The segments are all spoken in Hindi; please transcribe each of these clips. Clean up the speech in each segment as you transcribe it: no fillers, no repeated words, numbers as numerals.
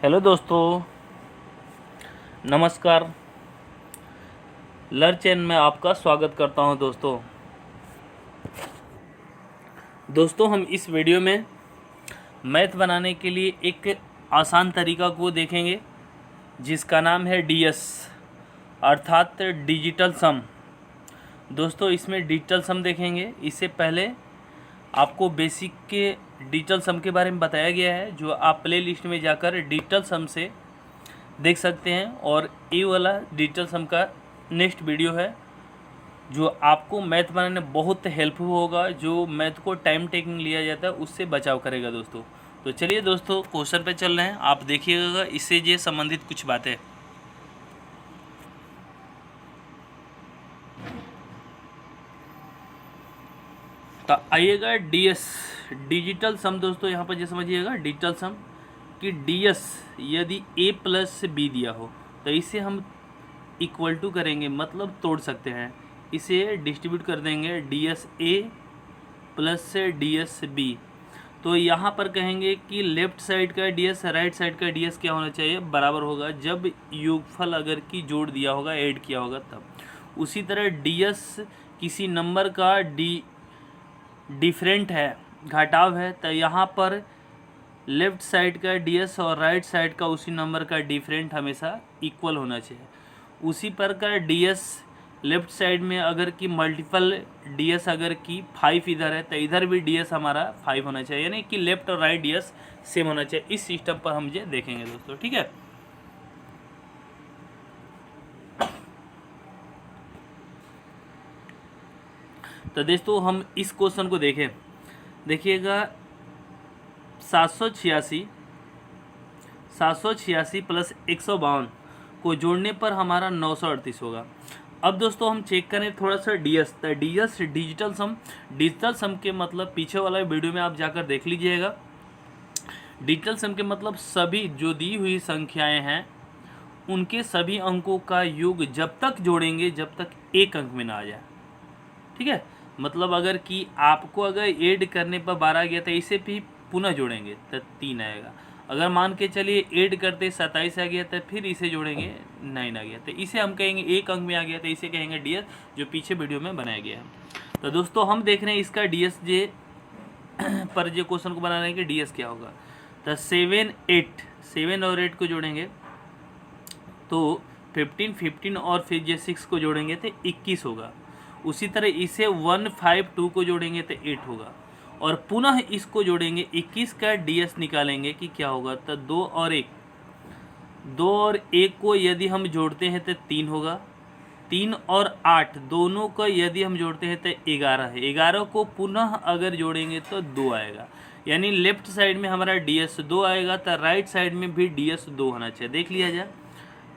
हेलो दोस्तों, नमस्कार। लर्न चैन में आपका स्वागत करता हूं। दोस्तों हम इस वीडियो में मैथ बनाने के लिए एक आसान तरीका को देखेंगे जिसका नाम है डीएस अर्थात डिजिटल सम। दोस्तों इसमें डिजिटल सम देखेंगे। इससे पहले आपको बेसिक के डिजिटल सम के बारे में बताया गया है, जो आप प्ले लिस्ट में जाकर डिजिटल सम से देख सकते हैं। और ये वाला डिजिटल सम का नेक्स्ट वीडियो है जो आपको मैथ बनाने में बहुत हेल्पफुल होगा, जो मैथ को टाइम टेकिंग लिया जाता है उससे बचाव करेगा दोस्तों। तो चलिए दोस्तों क्वेश्चन पे चल रहे हैं, आप देखिएगा इससे ये संबंधित कुछ बातें। तो आइएगा डीएस डिजिटल सम। दोस्तों यहाँ पर ये समझिएगा डिजिटल सम कि डीएस यदि ए प्लस बी दिया हो तो इसे हम इक्वल टू करेंगे, मतलब तोड़ सकते हैं। इसे डिस्ट्रीब्यूट कर देंगे डीएस ए प्लस से डीएस बी। तो यहाँ पर कहेंगे कि लेफ्ट साइड का डीएस राइट साइड का डीएस क्या होना चाहिए, बराबर होगा जब योगफल अगर की जोड़ दिया होगा, ऐड किया होगा तब। उसी तरह डीएस किसी नंबर का डिफरेंट है, घटाव है, तो यहाँ पर लेफ्ट साइड का डीएस और राइट साइड का उसी नंबर का डिफरेंट हमेशा इक्वल होना चाहिए। उसी प्रकार डीएस लेफ्ट साइड में अगर की मल्टीपल डीएस अगर की 5 इधर है तो इधर भी डीएस हमारा 5 होना चाहिए, यानी कि लेफ्ट और राइट डीएस सेम होना चाहिए। इस सिस्टम पर हम ये देखेंगे दोस्तों, ठीक है। तो दोस्तों हम इस क्वेश्चन को देखें, देखिएगा 786 प्लस 152 को जोड़ने पर हमारा 938 होगा। अब दोस्तों हम चेक करें थोड़ा सा डीएस। तो डीएस डिजिटल सम के मतलब पीछे वाला वीडियो में आप जाकर देख लीजिएगा। डिजिटल सम के मतलब सभी जो दी हुई संख्याएं हैं उनके सभी अंकों का योग जब तक जोड़ेंगे जब तक एक अंक में ना आ जाए, ठीक है। मतलब अगर कि आपको अगर ऐड करने पर 12 गया तो इसे भी पुनः जोड़ेंगे तो 3 आएगा। अगर मान के चलिए ऐड करते 27 आ गया तो फिर इसे जोड़ेंगे 9 आ गया, तो इसे हम कहेंगे एक अंक में आ गया, तो इसे कहेंगे डीएस, जो पीछे वीडियो में बनाया गया है। तो दोस्तों हम देख रहे हैं इसका डीएस जे पर जो क्वेश्चन को बना रहे हैं कि डीएस क्या होगा। तो 7 और 8 को जोड़ेंगे तो 15 और फिर जे 6 को जोड़ेंगे तो 21 होगा। उसी तरह इसे 152 को जोड़ेंगे तो 8 होगा, और पुनः इसको जोड़ेंगे 21 का डीएस निकालेंगे कि क्या होगा। तो 2 और 1 को यदि हम जोड़ते हैं तो 3 होगा। 3 और 8 दोनों को यदि हम जोड़ते हैं तो 11 है। 11 को पुनः अगर जोड़ेंगे तो 2 आएगा, यानी लेफ्ट साइड में हमारा डीएस 2 आएगा तो राइट साइड में भी डीएस 2 होना चाहिए। देख लिया जाए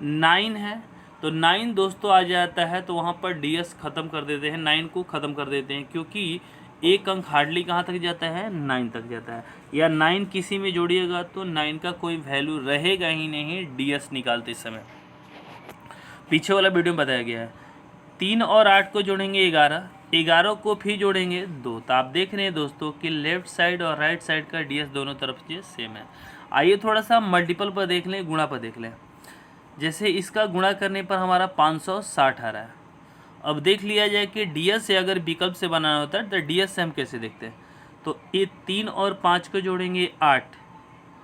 9 है तो 9 दोस्तों आ जाता है, तो वहाँ पर डीएस ख़त्म कर देते हैं, 9 को ख़त्म कर देते हैं, क्योंकि एक अंक हार्डली कहाँ तक जाता है, 9 तक जाता है। या 9 किसी में जोड़िएगा तो 9 का कोई वैल्यू रहेगा ही नहीं डीएस निकालते समय। पीछे वाला वीडियो में बताया गया है। 3 और 8 को जोड़ेंगे 11 को फिर जोड़ेंगे 2। तो आप देख रहे हैं दोस्तों कि लेफ्ट साइड और राइट साइड का डीएस दोनों तरफ से सेम है। आइए थोड़ा सा मल्टीपल पर देख लें, गुणा पर देख लें। जैसे इसका गुणा करने पर हमारा 560 आ रहा है। अब देख लिया जाए कि डीएस से अगर विकल्प से बनाना होता है तो डीएस से हम कैसे देखते हैं। तो ये 3 और 5 को जोड़ेंगे 8,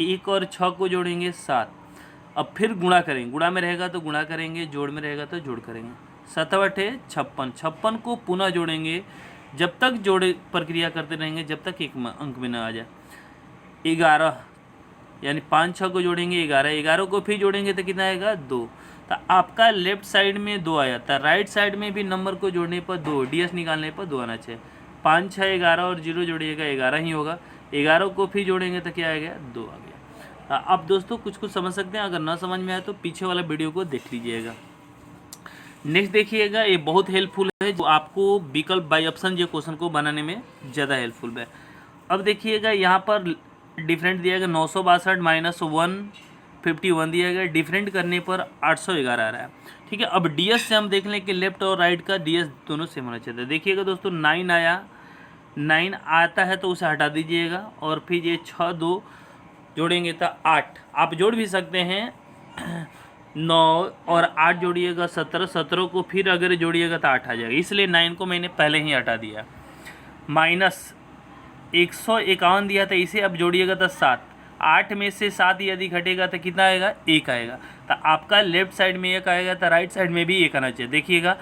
1 और 6 को जोड़ेंगे 7। अब फिर गुणा करेंगे, गुणा में रहेगा तो गुणा करेंगे, जोड़ में रहेगा तो जोड़ करेंगे। 7 8 56 को पुनः जोड़ेंगे, जब तक जोड़े प्रक्रिया करते रहेंगे जब तक एक अंक में ना आ जाए। 11 यानी 5 6 को जोड़ेंगे 11 को फिर जोड़ेंगे तो कितना आएगा 2। तो आपका लेफ्ट साइड में 2 आया था, राइट साइड में भी नंबर को जोड़ने पर 2, डीएस निकालने पर 2 आना चाहिए। 5 6 11 और 0 जोड़िएगा 11 ही होगा। 11 को फिर जोड़ेंगे तो क्या आ गया 2 आ गया। तो आप दोस्तों कुछ समझ सकते हैं, अगर ना समझ में आए तो पीछे वाला वीडियो को देख लीजिएगा। नेक्स्ट देखिएगा, ये बहुत हेल्पफुल है, जो आपको विकल्प बाई ऑप्शन जो क्वेश्चन को बनाने में ज़्यादा हेल्पफुल है। अब देखिएगा यहाँ पर डिफरेंट दिया गया 962 माइनस 151 दिया गया, डिफरेंट करने पर 811 आ रहा है, ठीक है। अब डीएस से हम देख लें कि लेफ्ट और राइट का डीएस दोनों सेम होना चाहिए। देखिएगा दोस्तों 9 आया, 9 आता है तो उसे हटा दीजिएगा, और फिर ये 6 2 जोड़ेंगे तो 8, आप जोड़ भी सकते हैं 9 और 8 जोड़िएगा 17, 17 को फिर अगर जोड़िएगा तो 8 आ जाएगा, इसलिए 9 को मैंने पहले ही हटा दिया। माइनस 151 दिया था, इसे अब जोड़िएगा तो 7, 8 में से 7 यदि घटेगा तो कितना आएगा, 1 आएगा। तो आपका लेफ्ट साइड में 1 आएगा तो राइट साइड में भी 1 आना चाहिए। देखिएगा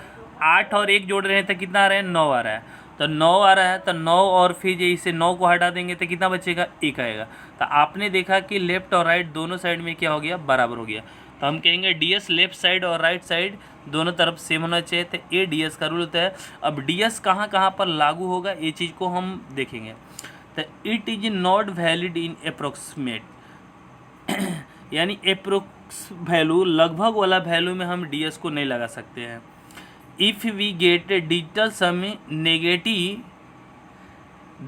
8 और 1 जोड़ रहे हैं तो कितना आ रहा है, 9 आ रहा है। तो 9 आ रहा है तो 9 और फिर इसे 9 को हटा देंगे तो कितना बचेगा, 1 आएगा। तो आपने देखा कि लेफ्ट और राइट दोनों साइड में क्या हो गया, बराबर हो गया। तो हम कहेंगे ds लेफ्ट साइड और राइट साइड दोनों तरफ सेम होना चाहिए। तो ये ds का रूल होता है। अब ds कहाँ कहाँ पर लागू होगा ये चीज़ को हम देखेंगे। तो it is not valid in approximate, यानी अप्रोक्स वैल्यू, लगभग वाला वैल्यू में हम ds को नहीं लगा सकते हैं। If we get a digital sum negative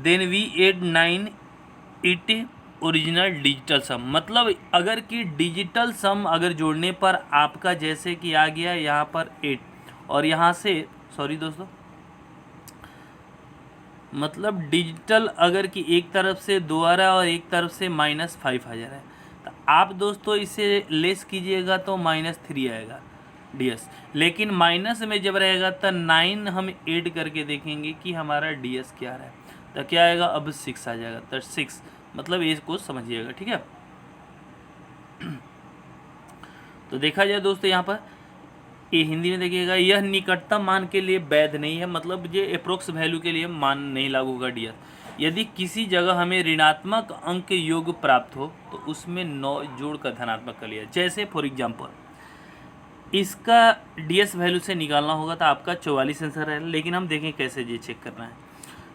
then we add 9 it original digital sum, मतलब अगर कि डिजिटल सम अगर जोड़ने पर आपका जैसे कि आ गया यहाँ पर 8 और यहाँ से सॉरी दोस्तों, मतलब डिजिटल अगर कि एक तरफ से 2 आ रहा है और एक तरफ से -5 आ जा रहा है, तो आप दोस्तों इसे लेस कीजिएगा तो -3 आएगा ds। लेकिन माइनस में जब रहेगा तो 9 हम ऐड करके देखेंगे कि हमारा ds क्या आ रहा है, तो क्या आएगा, अब 6 आ जाएगा। तो 6 मतलब इसको समझिएगा, ठीक है। तो देखा जाए दोस्तों यहाँ पर ये हिंदी में देखिएगा, यह निकटतम मान के लिए वैध नहीं है, मतलब ये अप्रोक्स वैल्यू के लिए मान नहीं लागू होगा ds। यदि किसी जगह हमें ऋणात्मक अंक योग प्राप्त हो तो उसमें 9 जोड़ कर धनात्मक कर लिया। जैसे फॉर एग्जाम्पल इसका ds वैल्यू से निकालना होगा तो आपका 44 आंसर है, लेकिन हम देखें कैसे ये चेक करना है।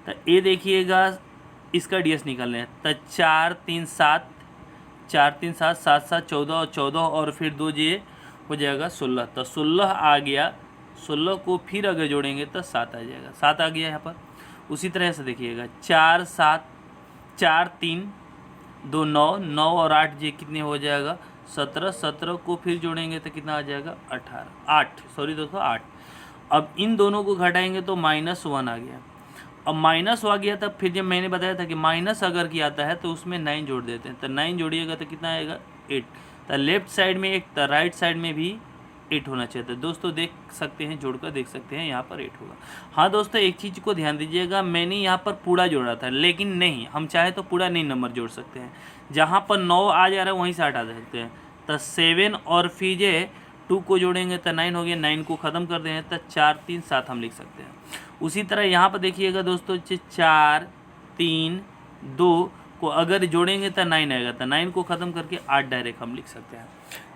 तो ये देखिएगा इसका ds निकालना है, तो 4 3 7 7 7 14 और 14 और फिर 2 ये हो जाएगा 16। तो 16 आ गया, 16 को फिर अगर जोड़ेंगे तो 7 आ जाएगा, 7 आ गया यहाँ पर। उसी तरह से देखिएगा 4 7 4 3 2 9 9 और 8 ये कितने हो जाएगा, 17 17 को फिर जोड़ेंगे तो कितना आ जाएगा, 8 सॉरी दोस्तों 8। अब इन दोनों को घटाएंगे तो -1 आ गया। अब माइनस आ गया तब फिर जब मैंने बताया था कि माइनस अगर की आता है तो उसमें 9 जोड़ देते हैं, तो 9 जोड़िएगा तो कितना आएगा, 8। तो लेफ्ट साइड में 1 तो राइट साइड में भी 8 होना चाहिए। तो दोस्तों देख सकते हैं, जोड़कर देख सकते हैं यहाँ पर 8 होगा। हाँ दोस्तों एक चीज़ को ध्यान दीजिएगा, मैंने यहाँ पर पूरा जोड़ा था, लेकिन नहीं, हम चाहे तो पूरा नहीं नंबर जोड़ सकते हैं। जहाँ पर 9 आ जा रहा है वहीं से हटा सकते हैं। तो 7 और फिर 2 को जोड़ेंगे तो 9 हो गया, 9 को ख़त्म कर देंगे तो 4 3 7 हम लिख सकते हैं। उसी तरह यहाँ पर देखिएगा दोस्तों 4 3 2 को अगर जोड़ेंगे तो 9 आएगा, तो 9 को ख़त्म करके 8 डायरेक्ट हम लिख सकते हैं।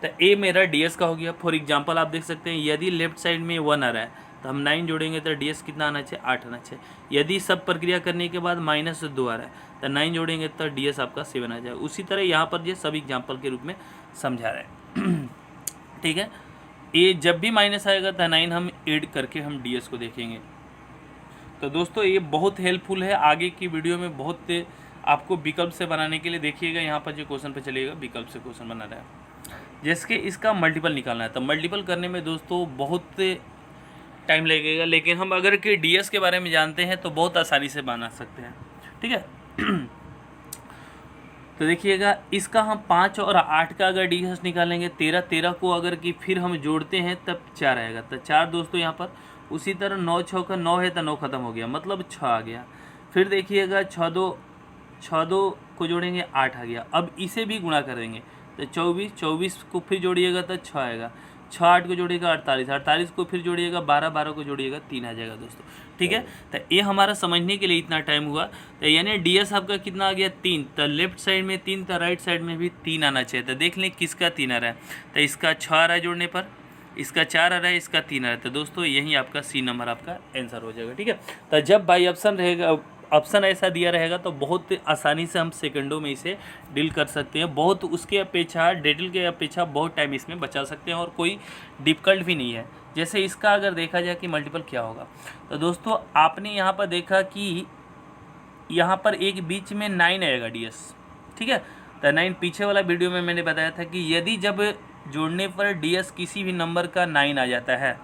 तो ये मेरा ds का हो गया। फॉर एग्जांपल आप देख सकते हैं यदि लेफ्ट साइड में 1 आ रहा है तो हम 9 जोड़ेंगे तो ds कितना आना चाहिए, 8 आना चाहिए। यदि सब प्रक्रिया करने के बाद -2 आ रहा है तो 9 जोड़ेंगे तो ds आपका 7 आ जाएगा। उसी तरह यहाँ पर ये सब एग्जाम्पल के रूप में समझा रहे हैं, ठीक है। ये जब भी माइनस आएगा तो 9 हम ऐड करके हम ds को देखेंगे। तो दोस्तों ये बहुत हेल्पफुल है, आगे की वीडियो में बहुत आपको विकल्प से बनाने के लिए देखिएगा। यहाँ पर जो क्वेश्चन पे चलिएगा विकल्प से क्वेश्चन बना रहा है, जैसे इसका मल्टीपल निकालना है। तो मल्टीपल करने में दोस्तों बहुत टाइम लगेगा, लेकिन हम अगर कि ds के बारे में जानते हैं तो बहुत आसानी से बना सकते हैं, ठीक है। तो देखिएगा इसका हम 5 और 8 का अगर ds निकालेंगे 13 को अगर कि फिर हम जोड़ते हैं तब 4 आएगा, तो 4 दोस्तों यहाँ पर। उसी तरह 9 6 का 9 है तो 9 ख़त्म हो गया, मतलब 6 आ गया। फिर देखिएगा 6 2 को जोड़ेंगे 8 आ गया। अब इसे भी गुणा करेंगे तो 24 को फिर जोड़िएगा तो 6 आएगा, 6 8 को जोड़िएगा 48 को फिर जोड़िएगा 12 को जोड़िएगा 3 आ जाएगा दोस्तों, ठीक है। तो ये हमारा समझने के लिए इतना टाइम हुआ। तो यानी ds आपका कितना आ गया, 3। तो लेफ्ट साइड में 3 तो राइट साइड में भी 3 आना चाहिए। तो देख लें किसका 3 आ रहा है, तो इसका 6 आ रहा है जोड़ने पर, इसका 4 आ रहा है, इसका 3 आ रहा है। तो दोस्तों यही आपका सी नंबर आपका आंसर हो जाएगा, ठीक है। तो जब बाई ऑप्शन रहेगा, ऑप्शन ऐसा दिया रहेगा तो बहुत आसानी से हम सेकंडों में इसे डील कर सकते हैं। बहुत उसके अपेक्षा डिटेल के अपेक्षा बहुत टाइम इसमें बचा सकते हैं और कोई डिफ़िकल्ट भी नहीं है। जैसे इसका अगर देखा जाए कि मल्टीपल क्या होगा, तो दोस्तों आपने यहाँ पर देखा कि यहाँ पर एक बीच में 9 आएगा ds, ठीक है। तो 9 पीछे वाला वीडियो में मैंने बताया था कि यदि जब जोड़ने पर ds किसी भी नंबर का 9 आ जाता है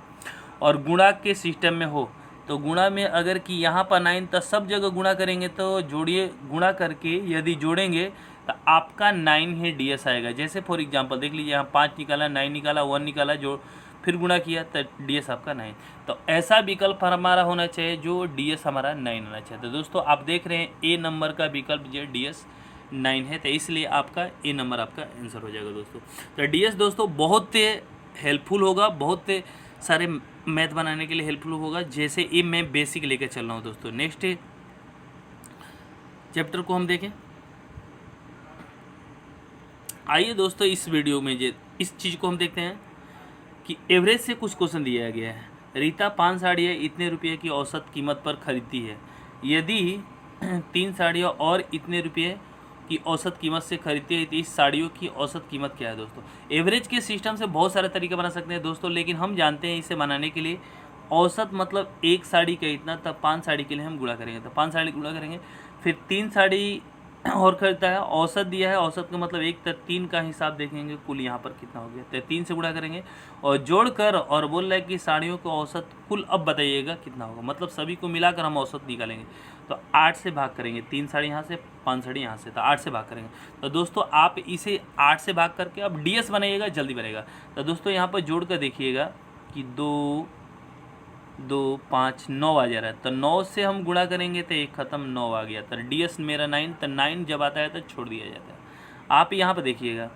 और गुणा के सिस्टम में हो, तो गुणा में अगर कि यहाँ पर 9 तो सब जगह गुणा करेंगे, तो जोड़िए गुणा करके यदि जोड़ेंगे तो आपका 9 है ds आएगा। जैसे फॉर एग्जांपल देख लीजिए, यहाँ 5 निकाला, 9 निकाला, 1 निकाला, जो फिर गुणा किया तो ds आपका 9। तो ऐसा विकल्प हमारा होना चाहिए जो ds हमारा 9 होना चाहिए। तो दोस्तों आप देख रहे हैं ए नंबर का विकल्प जो ds 9 है, तो इसलिए आपका ए नंबर आपका आंसर हो जाएगा दोस्तों। तो ds दोस्तों बहुत हेल्पफुल होगा, बहुत सारे मैथ बनाने के लिए हेल्पफुल होगा। जैसे ये मैं बेसिक लेकर चल रहा हूँ दोस्तों। नेक्स्ट चैप्टर को हम देखें। आइए दोस्तों इस वीडियो में इस चीज़ को हम देखते हैं कि एवरेज से कुछ क्वेश्चन दिया गया है। रीता 5 साड़ियाँ इतने रुपये की औसत कीमत पर खरीदती है। यदि 3 साड़ियाँ और इतने रुपये की औसत कीमत से खरीदती है तो इस साड़ियों की औसत कीमत क्या है दोस्तों। एवरेज के सिस्टम से बहुत सारे तरीके बना सकते हैं दोस्तों, लेकिन हम जानते हैं इसे बनाने के लिए औसत मतलब एक साड़ी का इतना, तब 5 साड़ी के लिए हम गुणा करेंगे। तो 5 साड़ी गुणा करेंगे, फिर 3 साड़ी और खरीदता है, औसत दिया है, औसत का मतलब 1 तक 3 का हिसाब देखेंगे कुल यहाँ पर कितना हो गया। तो 3 से गुणा करेंगे और जोड़कर, और बोल रहा है कि साड़ियों का औसत कुल अब बताइएगा कितना होगा, मतलब सभी को मिलाकर हम औसत निकालेंगे। तो 8 से भाग करेंगे, 3 साड़ी यहाँ से, 5 साड़ी यहाँ से, तो 8 से भाग करेंगे। तो दोस्तों आप इसे 8 से भाग करके अब ds बनाइएगा, जल्दी बनेगा। तो दोस्तों यहाँ पर जोड़ कर देखिएगा कि 2 2 5 9 आ जा रहा है। तो 9 से हम गुणा करेंगे तो एक खत्म, 9 आ गया। तो ds मेरा 9, तो 9 जब आता है तो छोड़ दिया जाता है। आप यहाँ पर देखिएगा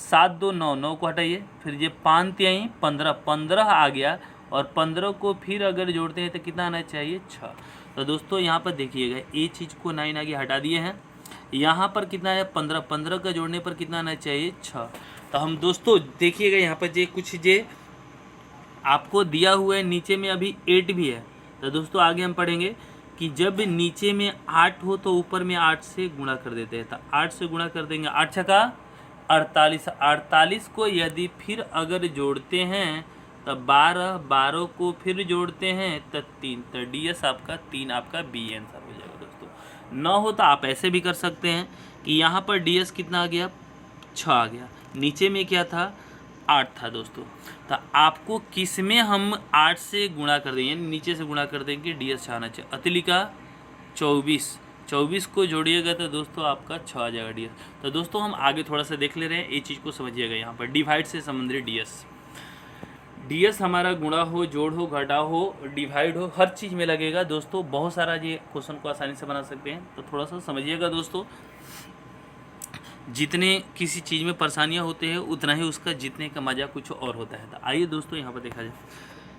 7 2 9, 9 को हटाइए, फिर ये 5 3 15, 15 आ गया, और 15 को फिर अगर जोड़ते हैं तो कितना आना चाहिए, 6। तो दोस्तों यहाँ पर देखिएगा ये चीज़ को 9 आगे हटा दिए हैं, यहाँ पर कितना है 15, 15 का जोड़ने पर कितना आना चाहिए 6। तो हम दोस्तों देखिएगा यहाँ पर जे कुछ जे आपको दिया हुआ है, नीचे में अभी 8 भी है। तो दोस्तों आगे हम पढ़ेंगे कि जब नीचे में 8 हो तो ऊपर में 8 से गुणा कर देते हैं। तो 8 से गुणा कर देंगे, 8 छका 48, 48 को यदि फिर अगर जोड़ते हैं तो 12, 12 को फिर जोड़ते हैं तो 3, तो ds आपका 3 आपका बी आंसर हो जाएगा दोस्तों। ना हो तो आप ऐसे भी कर सकते हैं कि यहाँ पर ds कितना आ गया, 6 आ गया, नीचे में क्या था 8 था दोस्तों। तो आपको किस में हम 8 से गुणा कर देंगे, नीचे से गुणा कर देंगे, ds 6 आना चाहिए। अतिलिका 24, 24 को जोड़िएगा तो दोस्तों आपका 6 आ जाएगा ds। तो दोस्तों हम आगे थोड़ा सा देख ले रहे हैं, ये चीज़ को समझिएगा। यहाँ पर डिवाइड से संबंधित ds हमारा गुणा हो, जोड़ हो, घटा हो, डिवाइड हो, हर चीज़ में लगेगा दोस्तों। बहुत सारा ये क्वेश्चन को आसानी से बना सकते हैं, तो थोड़ा सा समझिएगा दोस्तों। जितने किसी चीज़ में परेशानियां होते हैं उतना ही उसका जीतने का मज़ा कुछ और होता है। तो आइए दोस्तों यहाँ पर देखा जाए,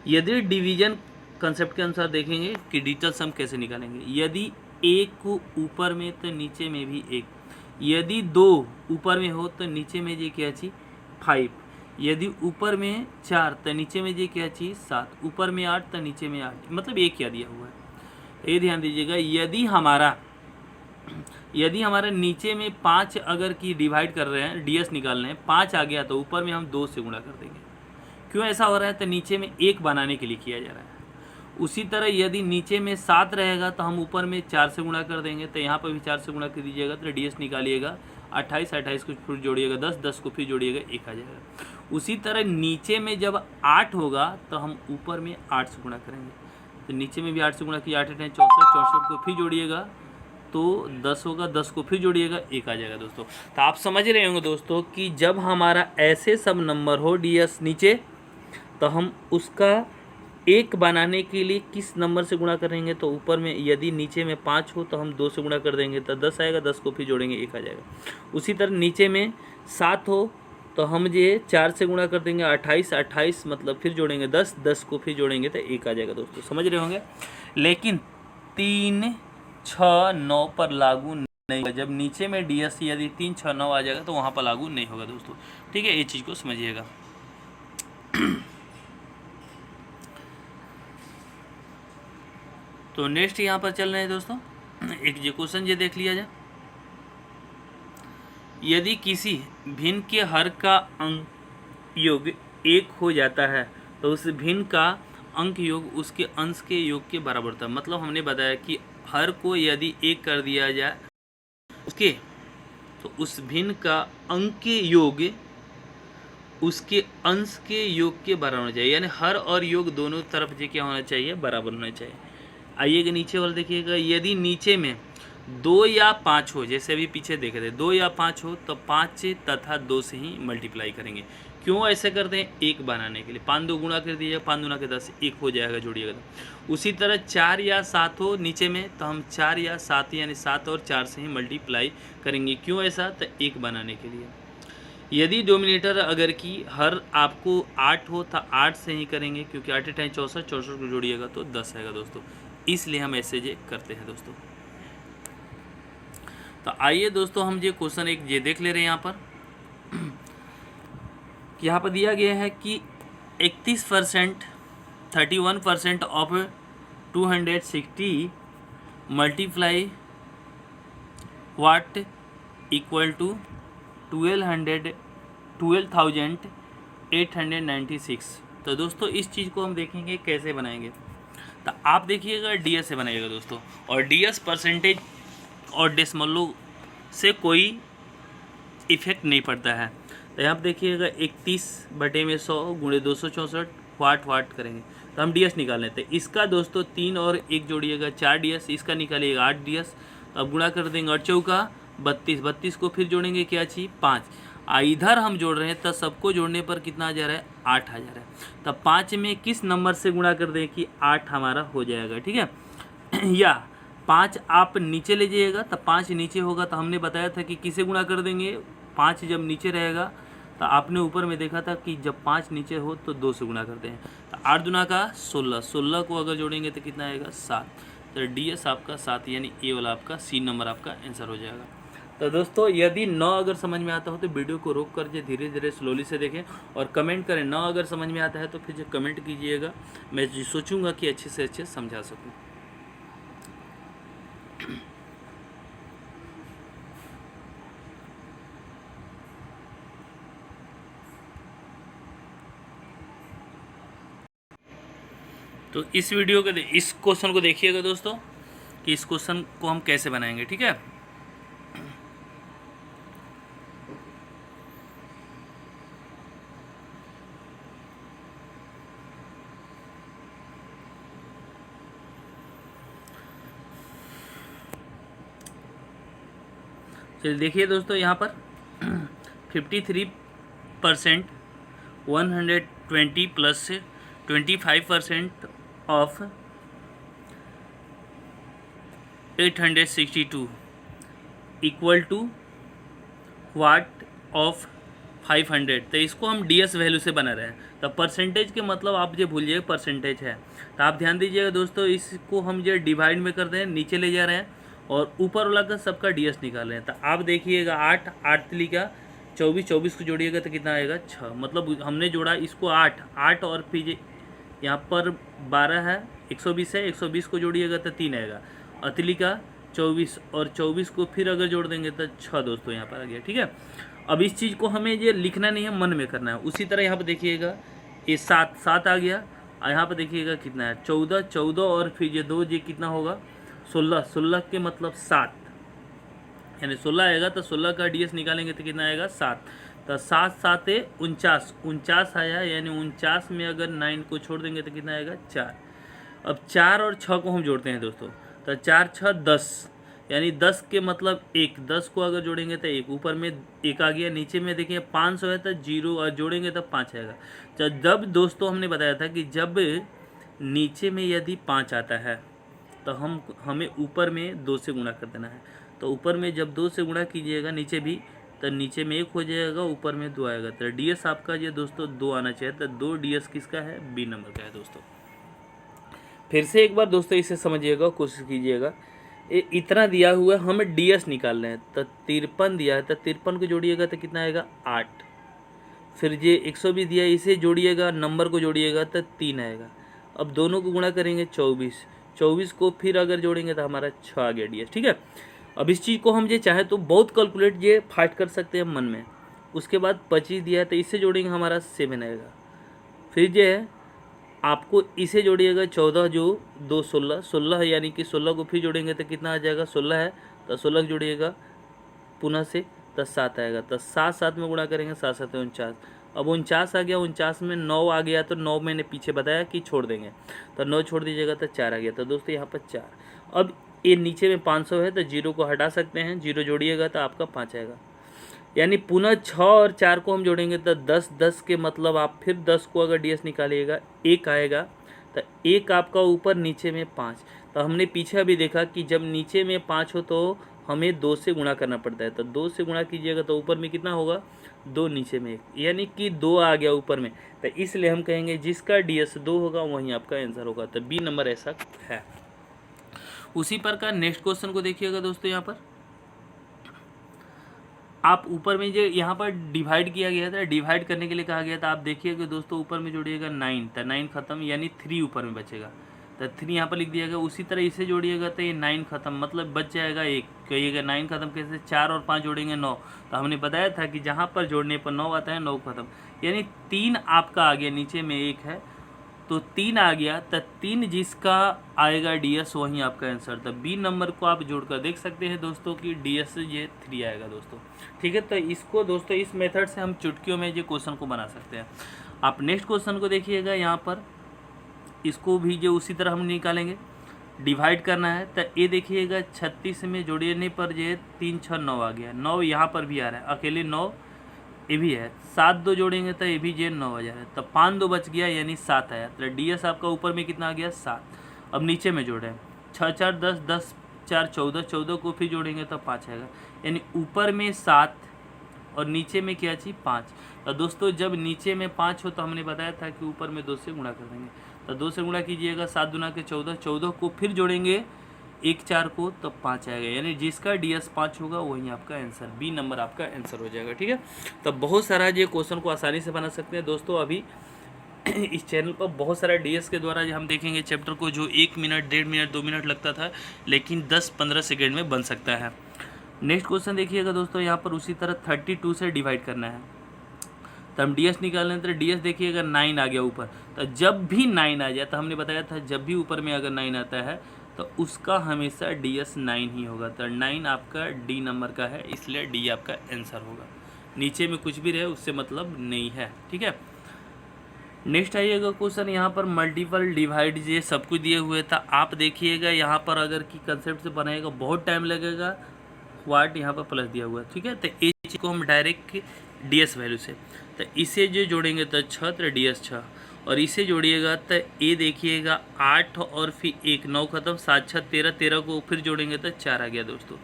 यदि डिवीजन कंसेप्ट के अनुसार देखेंगे कि डिजिटल सम कैसे निकालेंगे। यदि 1 को ऊपर में तो नीचे में भी 1, यदि 2 ऊपर में हो तो नीचे में ये क्या चीज़ 5, यदि ऊपर में 4 तो नीचे में ये क्या चीज़ 7, ऊपर में 8 तो नीचे में 8, मतलब एक क्या दिया हुआ है, ये ध्यान दीजिएगा। यदि हमारा नीचे में 5 अगर की डिवाइड कर रहे हैं, ds निकाल रहे हैं, 5 आ गया तो ऊपर में हम 2 से गुणा कर देंगे। क्यों ऐसा हो रहा है, तो नीचे में 1 बनाने के लिए किया जा रहा है। उसी तरह यदि नीचे में 7 रहेगा तो हम ऊपर में 4 से गुणा कर देंगे। तो यहाँ पर भी 4 से गुणा कर दीजिएगा तो ds निकालिएगा, 28, 28 को फिर जोड़िएगा 10, 10 को फिर जोड़िएगा 1 आ जाएगा। उसी तरह नीचे में जब 8 होगा तो हम ऊपर में 8 से गुणा करेंगे। तो नीचे में भी 8 से गुणा किया, 8 8 64, 64 को फिर जोड़िएगा तो 10 होगा, 10 को फिर जोड़िएगा 1 आ जाएगा दोस्तों। तो आप समझ रहे होंगे दोस्तों कि जब हमारा ऐसे सब नंबर हो ds नीचे, तो हम उसका 1 बनाने के लिए किस नंबर से गुणा करेंगे, तो ऊपर में यदि नीचे में 5 हो तो हम 2 से गुणा कर देंगे तो 10 आएगा, 10 को फिर जोड़ेंगे 1 आ जाएगा। उसी तरह नीचे में 7 हो तो हम ये 4 से गुणा कर देंगे, 28, 28 मतलब फिर जोड़ेंगे 10, 10 को फिर जोड़ेंगे तो 1 आ जाएगा दोस्तों। समझ रहे होंगे। लेकिन 3 6 9 पर लागू नहीं होगा। जब नीचे में ds यदि 3 6 9 आ जाएगा तो वहाँ पर लागू नहीं होगा दोस्तों। ठीक है, ये चीज़ को समझिएगा। तो नेक्स्ट यहाँ पर चल रहे हैं दोस्तों, एक जो क्वेश्चन ये देख लिया जाए। यदि किसी भिन्न के हर का अंक योग 1 हो जाता है तो उस भिन्न का अंक योग उसके अंश के योग के बराबर होता है। मतलब हमने बताया कि हर को यदि 1 कर दिया जाए उसके, तो उस भिन्न का अंक के योग उसके अंश के योग के बराबर होना चाहिए। यानी हर और योग दोनों तरफ जो क्या होना चाहिए, बराबर होना चाहिए। आइएगा नीचे वाला देखिएगा, यदि नीचे में 2 या 5 हो, जैसे अभी पीछे देखे थे 2 या 5 हो तो 5 तथा 2 से ही मल्टीप्लाई करेंगे। क्यों ऐसे करते हैं? 1 बनाने के लिए। 5 2 गुणा कर दीजिएगा, 5 दूना के 10, 1 हो जाएगा जोड़िएगा तो। उसी तरह 4 या 7 हो नीचे में तो हम 4 या 7 यानी 7 और 4 से ही मल्टीप्लाई करेंगे। क्यों ऐसा? तो 1 बनाने के लिए। यदि डोमिनेटर अगर की हर आपको 8 हो तो 8 से ही करेंगे, क्योंकि 8 टाइम 64, 64 को जोड़िएगा तो 10 आएगा दोस्तों। इसलिए हम ऐसे ये करते हैं दोस्तों। तो आइए दोस्तों हम ये क्वेश्चन एक ये देख ले रहे हैं यहाँ पर। यहाँ पर दिया गया है कि 31% 31% of 260 multiply what equal to 12,896। तो दोस्तों इस चीज़ को हम देखेंगे कैसे बनाएंगे। तो आप देखिएगा डीएस से बनाइएगा दोस्तों, और डीएस परसेंटेज और डेसिमलों से कोई इफेक्ट नहीं पड़ता है। तो यहाँ पर देखिएगा 31/100 गुणे 264 वाट करेंगे तो हम डीएस निकाल लेते हैं। इसका दोस्तों 3 और 1 जोड़िएगा 4 डीएस, इसका निकालिएगा 8 डीएस। अब गुणा कर देंगे 8 चौका 32, 32 को फिर जोड़ेंगे क्या चाहिए 5। इधर हम जोड़ रहे हैं तो सबको जोड़ने पर कितना आ जा रहा है 8 आ जा रहा है। तब 5 में किस नंबर से गुणा कर दें कि 8 हमारा हो जाएगा, ठीक है। या 5 आप नीचे ले जाइएगा तो 5 नीचे होगा, तो हमने बताया था कि किसे गुणा कर देंगे, 5 जब नीचे रहेगा तो आपने ऊपर में देखा था कि जब 5 नीचे हो तो 2 से गुणा करते हैं। तो 8 दूना का 16, 16 को अगर जोड़ेंगे तो कितना आएगा 7। तो डीएस आपका 7 यानी ए वाला आपका सी नंबर आपका आंसर हो जाएगा। तो दोस्तों यदि 9 अगर समझ में आता हो तो वीडियो को रोक कर जो धीरे धीरे स्लोली से देखें और कमेंट करें। 9 अगर समझ में आता है तो फिर जो कमेंट कीजिएगा, मैं सोचूंगा कि अच्छे से अच्छे समझा सकूँ। तो इस वीडियो के इस क्वेश्चन को देखिएगा दोस्तों कि इस क्वेश्चन को हम कैसे बनाएंगे, ठीक है। चलिए देखिए दोस्तों यहाँ पर 53% 120 plus 25% of 862 equal to what of 500। तो इसको हम डीएस वैल्यू से बना रहे हैं। तो परसेंटेज के मतलब आप जो भूलिए परसेंटेज है, तो आप ध्यान दीजिएगा दोस्तों, इसको हम जो डिवाइड में करते हैं नीचे ले जा रहे हैं और ऊपर वाला का सबका डीएस निकाल रहे हैं। तो आप देखिएगा 8 8 तिली का 24, 24 को जोड़िएगा तो कितना आएगा 6। मतलब हमने जोड़ा इसको 8 और फिर यहाँ पर 12 है, 120 है, 120 को जोड़िएगा तो 3 आएगा। अतली का 24 और 24 को फिर अगर जोड़ देंगे तो 6 दोस्तों यहाँ पर आ गया, ठीक है। अब इस चीज़ को हमें ये लिखना नहीं है, मन में करना है। उसी तरह यहाँ पर देखिएगा ये 7 आ गया, और यहाँ पर देखिएगा कितना है 14 और फिर ये 2 ये कितना होगा 16 के मतलब 7 यानी 16 आएगा। तो 16 का डीएस निकालेंगे तो कितना आएगा 7। तो 7 7 49 आया, यानी 49 में अगर 9 को छोड़ देंगे तो कितना आएगा 4। अब 4 और 6 को हम जोड़ते हैं दोस्तों, तो 4 6 10 यानी 10 के मतलब 1, 10 को अगर जोड़ेंगे तो 1, ऊपर में 1 आ गया, नीचे में देखिए 500 है तो 0 और जोड़ेंगे तो 5 आएगा। तो जब दोस्तों हमने बताया था कि जब नीचे में यदि 5 आता है तो हमें ऊपर में 2 से गुणा कर देना है। तो ऊपर में जब 2 से गुणा कीजिएगा नीचे भी, तो नीचे में 1 हो जाएगा, ऊपर में 2 आएगा। तो डीएस आपका ये दोस्तों 2 आना चाहिए। तो 2 डीएस किसका है, बी नंबर का है दोस्तों। फिर से एक बार दोस्तों इसे समझिएगा, कोशिश कीजिएगा। इतना दिया हुआ है, हमें डीएस निकालना है। तो 53 दिया है, तो 53 को जोड़िएगा तो कितना आएगा 8। फिर ये 120 दिया, इसे जोड़िएगा, नंबर को जोड़िएगा तो 3 आएगा। अब दोनों को गुणा करेंगे 24 को फिर अगर जोड़ेंगे तो हमारा 6 आ गया डीएस, ठीक है। अब इस चीज़ को हम ये चाहे तो बहुत कैलकुलेट ये फाइट कर सकते हैं मन में। उसके बाद 25 दिया है तो इससे जोड़ेंगे हमारा 7 आएगा। फिर ये है आपको इसे जोड़िएगा 14 जो 2 16 यानी कि 16 को फिर जोड़ेंगे तो कितना आ जाएगा 16 है, तो 16 जोड़िएगा पुनः से तो 7 आएगा। तो 7 7 में गुणा करेंगे, 7 7 49। अब 49 आ गया, 49 में 9 आ गया, तो 9 मैंने पीछे बताया कि छोड़ देंगे, तो 9 छोड़ दीजिएगा तो 4 आ गया। तो दोस्तों यहाँ पर 4। अब ये नीचे में 500 है तो 0 को हटा सकते हैं, 0 जोड़िएगा तो आपका 5 आएगा। यानी पुनः 6 और 4 को हम जोड़ेंगे तो 10, 10 के मतलब आप फिर 10 को अगर ds निकालिएगा 1 आएगा, तो 1 आपका ऊपर, नीचे में 5। तो हमने पीछे अभी देखा कि जब नीचे में 5 हो तो हमें 2 से गुणा करना पड़ता है, तो 2 से गुणा कीजिएगा तो ऊपर में कितना होगा, 2, नीचे में 1, यानी कि 2 आ गया ऊपर में। तो इसलिए हम कहेंगे जिसका ds 2 होगा वहीं आपका आंसर होगा। तो बी नंबर ऐसा है। उसी प्रकार नेक्स्ट क्वेश्चन को देखिएगा दोस्तों, यहाँ पर आप ऊपर में जो यहाँ पर डिवाइड किया गया था, डिवाइड करने के लिए कहा गया था, आप देखिए कि दोस्तों ऊपर में जोड़िएगा 9, तो 9 खत्म, यानी 3 ऊपर में बचेगा, तो 3 यहाँ पर लिख दिया गया। उसी तरह इसे जोड़िएगा तो ये 9 खत्म, मतलब बच जाएगा 1। कहिएगा 9 खत्म कैसे, 4 और 5 जोड़ेंगे 9। तो हमने बताया था कि जहाँ पर जोड़ने पर 9 आता है 9 खत्म, यानी 3 आपका आ गया, नीचे में 1 है तो 3 आ गया, तो 3 जिसका आएगा ds वहीं आपका आंसर। तो बी नंबर को आप जोड़कर देख सकते हैं दोस्तों कि ds ये 3 आएगा दोस्तों। ठीक है, तो इसको दोस्तों इस मेथड से हम चुटकियों में ये क्वेश्चन को बना सकते हैं। आप नेक्स्ट क्वेश्चन को देखिएगा, यहाँ पर इसको भी जो उसी तरह हम निकालेंगे, डिवाइड करना है। तो ये देखिएगा 36 में जोड़ने पर ये 3, 6, 9 आ गया, 9 यहाँ पर भी आ रहा है, अकेले 9 ये भी है, 7 2 जोड़ेंगे तो ये भी जे 9 आ जाएगा, तो 5 2 बच गया, यानी 7 आया। तो ds आपका ऊपर में कितना आ गया, 7। अब नीचे में जोड़ें, 6 4 10, 10 4 14, 14 को फिर जोड़ेंगे तो 5 आएगा, यानी ऊपर में 7 और नीचे में क्या चीज़, 5। तो दोस्तों जब नीचे में 5 हो तो हमने बताया था कि ऊपर में 2 से गुणा कर देंगे, तो 2 से गुणा कीजिएगा, 7 दूना के 14, 14 को फिर जोड़ेंगे 1 4 को तो 5 आएगा, यानी जिसका ds 5 होगा वही आपका आंसर, बी नंबर आपका आंसर हो जाएगा। ठीक है, तो बहुत सारा ये क्वेश्चन को आसानी से बना सकते हैं दोस्तों। अभी इस चैनल पर बहुत सारा ds के द्वारा जो हम देखेंगे चैप्टर को, जो 1 मिनट 1.5 मिनट 2 मिनट लगता था, लेकिन 10-15 सेकेंड में बन सकता है। नेक्स्ट क्वेश्चन देखिएगा दोस्तों, यहाँ पर उसी तरह 32 से डिवाइड करना है, तो हम ds निकालने, तो ds देखिएगा 9 आ गया ऊपर। तो जब भी 9 आ जाए, तो हमने बताया था जब भी ऊपर में अगर 9 आता है तो उसका हमेशा ds 9 ही होगा। तो 9 आपका डी नंबर का है, इसलिए डी आपका आंसर होगा। नीचे में कुछ भी रहे उससे मतलब नहीं है। ठीक है, नेक्स्ट आइएगा क्वेश्चन, यहाँ पर मल्टीपल डिवाइड ये सब कुछ दिए हुए था। आप देखिएगा यहाँ पर अगर की कंसेप्ट से बनाएगा बहुत टाइम लगेगा, वाट यहाँ पर प्लस दिया हुआ है। ठीक है, तो ये चीज़ को हम डायरेक्ट ds वैल्यू से, तो इसे जो जोड़ेंगे तो 6, तो ds 6, और इसे जोड़िएगा तो ये देखिएगा 8 और फिर 1, 9 खत्म, 7 6 13, 13 को फिर जोड़ेंगे तो 4 आ गया दोस्तों।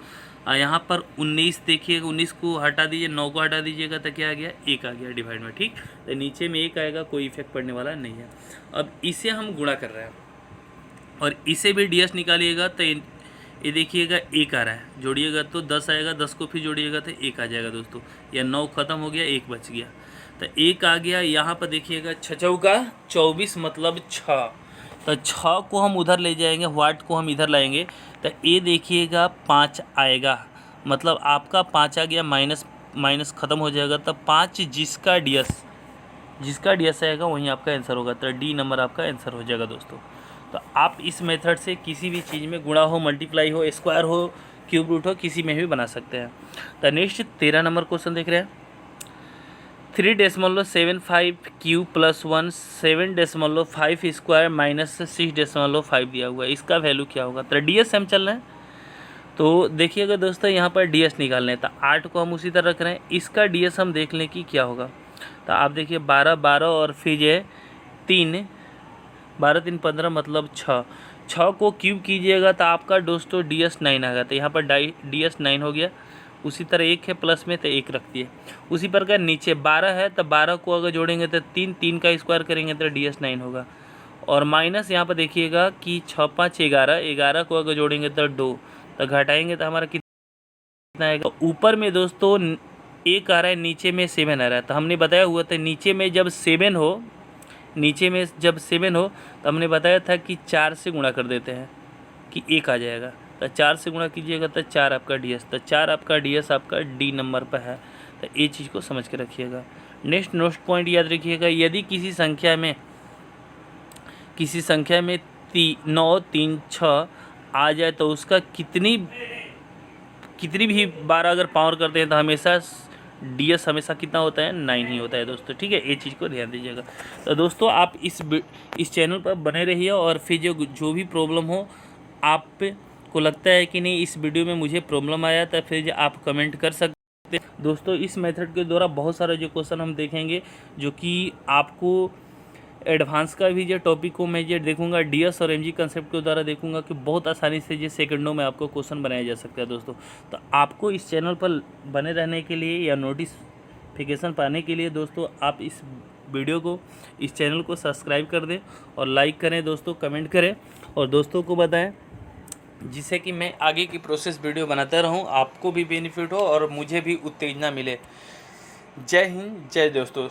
यहाँ पर 19 देखिएगा, 19 को हटा दीजिए, 9 को हटा दीजिएगा तो क्या आ गया, 1 आ गया डिवाइड में। ठीक, तो नीचे में 1 आएगा, कोई इफेक्ट पड़ने वाला नहीं है। अब इसे हम गुणा कर रहे हैं और इसे भी ds निकालिएगा तो ये देखिएगा 1 आ रहा है, जोड़िएगा तो 10 आएगा, 10 को फिर जोड़िएगा तो 1 आ जाएगा दोस्तों। या 9 खत्म हो गया, 1 बच गया, तो 1 आ गया। यहाँ पर देखिएगा 6 चौका 24 मतलब 6, तो 6 को हम उधर ले जाएंगे, वाट को हम इधर लाएंगे, तो ये देखिएगा 5 आएगा, मतलब आपका 5 आ गया, माइनस माइनस ख़त्म हो जाएगा, तो 5 जिसका ds आएगा वहीं आपका आंसर होगा। तो डी नंबर आपका आंसर हो जाएगा दोस्तों। तो आप इस मेथड से किसी भी चीज़ में गुणा हो, मल्टीप्लाई हो, स्क्वायर हो, क्यूब रूट हो, किसी में भी बना सकते हैं। तो नेक्स्ट 13 नंबर क्वेश्चन देख रहे हैं, 3.75 क्यूब प्लस 1 7.5 स्क्वायर माइनस 6.5 दिया हुआ है, इसका वैल्यू क्या होगा। तो ds हम चल रहे हैं, तो देखिएगा दोस्तों यहाँ पर ds निकालने हैं, तो 8 को हम उसी तरह रख रहे हैं, इसका ds हम देख लें कि क्या होगा। तो आप देखिए 12 12 और फिर ये 3, 12 3 15 मतलब 6 को क्यूब कीजिएगा तो आपका दोस्तों ds 9 आएगा, तो यहाँ पर ds 9 हो गया। उसी तरह 1 है प्लस में तो 1 रखती है। उसी प्रकार नीचे 12 है, तो 12 को अगर जोड़ेंगे तो 3 का स्क्वायर करेंगे तो ds 9 होगा। और माइनस यहाँ पर देखिएगा कि 6 5 11, 11 को अगर जोड़ेंगे तो 2, तो घटाएंगे तो हमारा कितना आएगा। ऊपर में दोस्तों 1 आ रहा है, नीचे में 7 आ रहा है, तो हमने बताया हुआ था नीचे में जब 7 हो, तो हमने बताया था कि 4 से गुणा कर देते हैं कि 1 आ जाएगा। तो 4 से गुणा कीजिएगा तो 4 आपका ds, तो 4 आपका ds आपका डी नंबर पर है। तो ये चीज़ को समझ के रखिएगा। नेक्स्ट पॉइंट याद रखिएगा, यदि किसी संख्या में 9 3 6 आ जाए तो उसका कितनी भी 12 अगर पावर करते हैं तो हमेशा ds हमेशा कितना होता है, 9 ही होता है दोस्तों। ठीक है, ये चीज़ को ध्यान दीजिएगा। तो दोस्तों आप इस चैनल पर बने रहिए, और फिर जो भी प्रॉब्लम हो आप को लगता है कि नहीं इस वीडियो में मुझे प्रॉब्लम आया तो फिर आप कमेंट कर सकते हैं। दोस्तों इस मेथड के द्वारा बहुत सारे जो क्वेश्चन हम देखेंगे जो कि आपको एडवांस का भी जो टॉपिक को मैं ये देखूंगा डीएस और एमजी कंसेप्ट के द्वारा देखूंगा कि बहुत आसानी से ये सेकंडों में आपको क्वेश्चन बनाया जा सकता है। दोस्तों तो आपको इस चैनल पर बने रहने के लिए या नोटिफिकेशन पाने के लिए दोस्तों आप इस वीडियो को इस चैनल को सब्सक्राइब कर दें और लाइक करें दोस्तों, कमेंट करें और दोस्तों को बताएं, जिससे कि मैं आगे की प्रोसेस वीडियो बनाता रहूं, आपको भी बेनिफिट हो और मुझे भी उत्तेजना मिले। जय हिंद, जय दोस्तों।